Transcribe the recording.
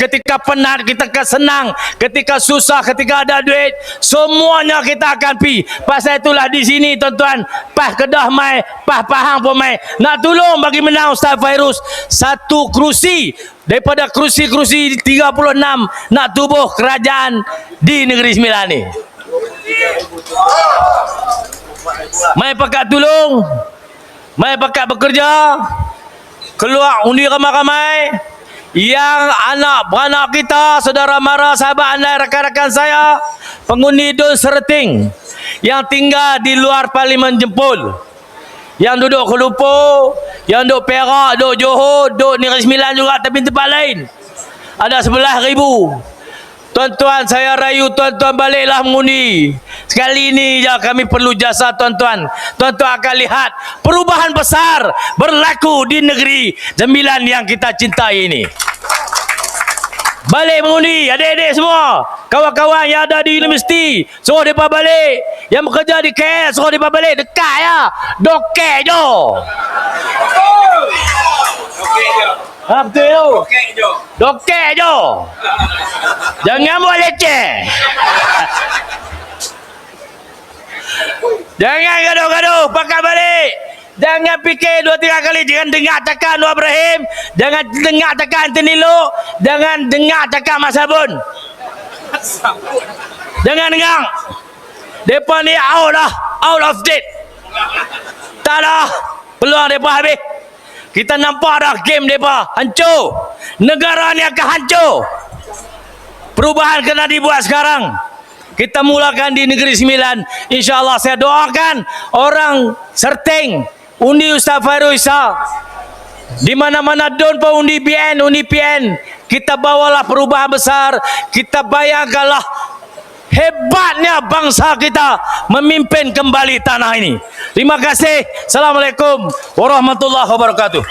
ketika penat, ketika senang, ketika susah, ketika ada duit, semuanya kita akan pi. Pasal itulah di sini tuan-tuan, Pah Kedah mai, Pah Pahang pun mai, nak tolong bagi menang Ustaz Fairuz satu kerusi daripada kerusi-kerusi 36 nak tubuh kerajaan di Negeri Sembilan ni. Mai pakat tolong, mai pakat bekerja, keluar undi ramai-ramai. Yang anak beranak kita, saudara mara, sahabat anda, rakan-rakan saya, pengundi Dun Serting yang tinggal di luar Parlimen Jempol, yang duduk Kelupo, yang duduk Perak, duduk Johor, duduk Negeri Sembilan juga, tapi tempat lain ada 11,000. Tuan-tuan, saya rayu tuan-tuan baliklah mengundi. Sekali ini je kami perlu jasa tuan-tuan. Tuan-tuan akan lihat perubahan besar berlaku di Negeri Sembilan yang kita cintai ini. Balik mengundi, adik-adik semua, kawan-kawan yang ada di universiti, suruh mereka balik. Yang bekerja di KL, suruh mereka balik. Dekat ya, dokek je. Ha, betul tu. Dokek je. Jangan buat leceh. Jangan gaduh-gaduh, pakai balik. Jangan fikir 2-3 kali. Jangan dengar cakap Anwar Ibrahim, jangan dengar cakap Anthony Loh, jangan dengar cakap Mas Sabun. Jangan dengar. Depa ni out of date. Tak ada peluang depa habis. Kita nampak dah game depa hancur. Negara ni akan hancur. Perubahan kena dibuat sekarang. Kita mulakan di Negeri Sembilan. InsyaAllah saya doakan orang Serting undi Ustaz Fairuz Isa. Di mana-mana don pun undi BN, undi PN. Kita bawalah perubahan besar. Kita bayangkanlah hebatnya bangsa kita memimpin kembali tanah ini. Terima kasih. Assalamualaikum warahmatullahi wabarakatuh.